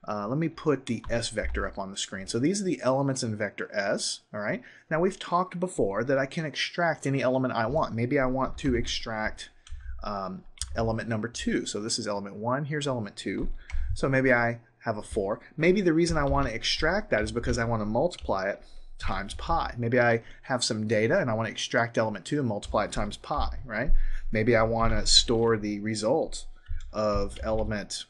let me put the S vector up on the screen. So these are the elements in vector S, all right? Now we've talked before that I can extract any element I want. Maybe I want to extract element number 2. So this is element 1, here's element 2. So maybe I have a 4. Maybe the reason I want to extract that is because I want to multiply it times pi. Maybe I have some data and I want to extract element 2 and multiply it times pi, right? Maybe I want to store the result of element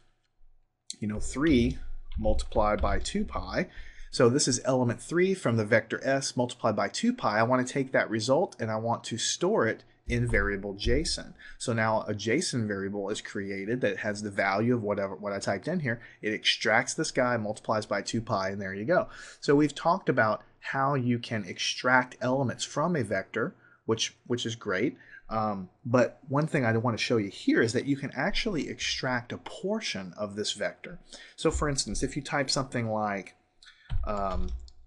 3 multiplied by 2 pi. So this is element 3 from the vector S multiplied by 2 pi. I want to take that result and I want to store it in variable JSON. So now a JSON variable is created that has the value of what I typed in here. It extracts this guy, multiplies by 2 pi, and there you go. So we've talked about how you can extract elements from a vector, which is great. But one thing I want to show you here is that you can actually extract a portion of this vector. So for instance, if you type something like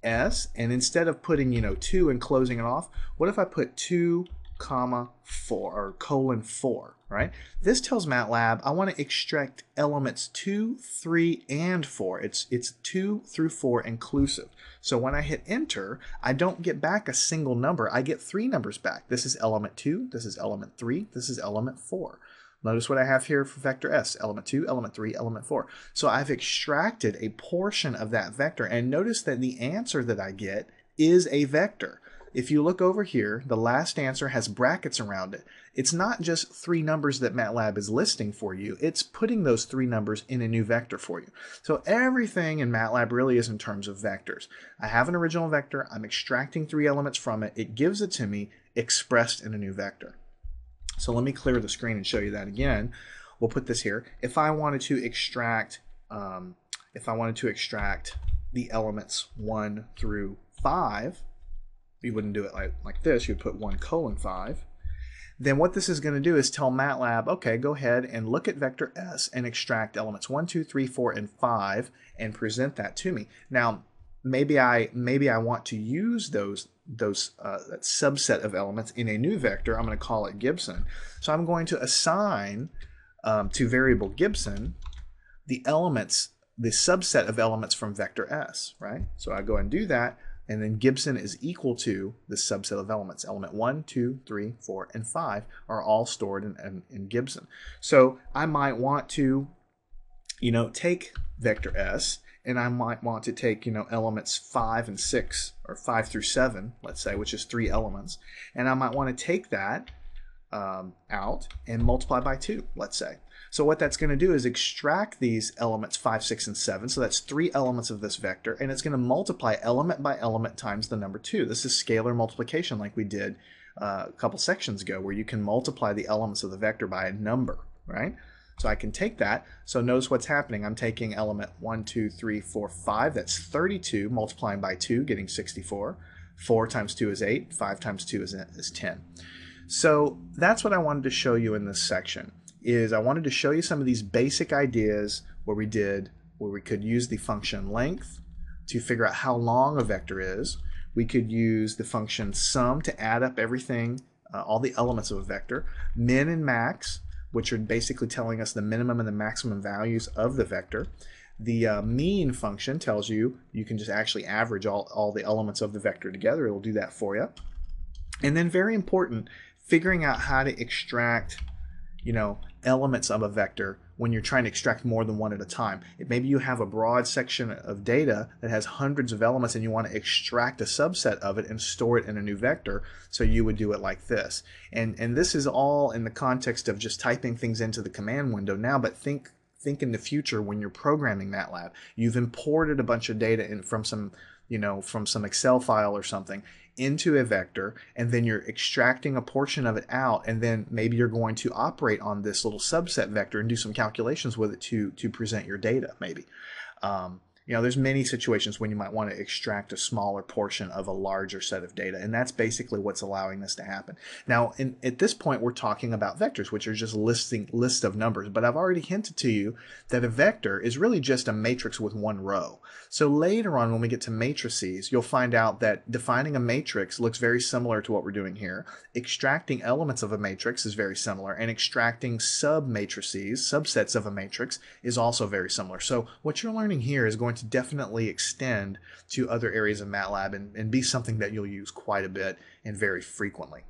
S, and instead of putting 2 and closing it off, what if I put 2, comma 4 or colon 4, right? This tells MATLAB I want to extract elements 2, 3, and 4. It's 2 through 4 inclusive. So when I hit enter, I don't get back a single number. I get 3 numbers back. This is element 2, this is element 3, this is element 4. Notice what I have here for vector S, element 2, element 3, element 4. So I've extracted a portion of that vector, and notice that the answer that I get is a vector. If you look over here, the last answer has brackets around it. It's not just 3 numbers that MATLAB is listing for you, it's putting those 3 numbers in a new vector for you. So everything in MATLAB really is in terms of vectors. I have an original vector, I'm extracting 3 elements from it, it gives it to me expressed in a new vector. So let me clear the screen and show you that again. We'll put this here. If I wanted to extract the elements 1 through 5, you wouldn't do it like this. You would put 1 colon 5. Then what this is going to do is tell MATLAB, okay, go ahead and look at vector S and extract elements 1, 2, 3, 4, and 5 and present that to me. Now, maybe I want to use that subset of elements in a new vector. I'm going to call it Gibson. So I'm going to assign to variable Gibson the subset of elements from vector S, right? So I go and do that. And then Gibson is equal to the subset of elements. Element 1, 2, 3, 4, and 5 are all stored in Gibson. So I might want to, take vector S, and I might want to take, elements 5 and 6, or 5 through 7, let's say, which is 3 elements. And I might want to take that out and multiply by 2, let's say. So what that's going to do is extract these elements 5, 6, and 7. So that's 3 elements of this vector, and it's going to multiply element by element times the number 2. This is scalar multiplication like we did a couple sections ago, where you can multiply the elements of the vector by a number, right? So I can take that. So notice what's happening. I'm taking element 1, 2, 3, 4, 5. That's 32, multiplying by 2, getting 64. 4 times 2 is 8. 5 times 2 is 10. So that's what I wanted to show you in this section. I wanted to show you some of these basic ideas where we could use the function length to figure out how long a vector is. We could use the function sum to add up everything, all the elements of a vector. Min and max, which are basically telling us the minimum and the maximum values of the vector. The mean function tells you can just actually average all the elements of the vector together. It will do that for you. And then very important, figuring out how to extract elements of a vector when you're trying to extract more than one at a time. Maybe you have a broad section of data that has hundreds of elements and you want to extract a subset of it and store it in a new vector, so you would do it like this. And this is all in the context of just typing things into the command window now, but think in the future when you're programming MATLAB. You've imported a bunch of data from some Excel file or something into a vector, and then you're extracting a portion of it out, and then maybe you're going to operate on this little subset vector and do some calculations with it to present your data, maybe. there's many situations when you might want to extract a smaller portion of a larger set of data, and that's basically what's allowing this to happen. Now, at this point, we're talking about vectors, which are just lists of numbers, but I've already hinted to you that a vector is really just a matrix with one row. So later on, when we get to matrices, you'll find out that defining a matrix looks very similar to what we're doing here. Extracting elements of a matrix is very similar, and extracting submatrices, subsets of a matrix, is also very similar. So what you're learning here is going to definitely extend to other areas of MATLAB and be something that you'll use quite a bit and very frequently.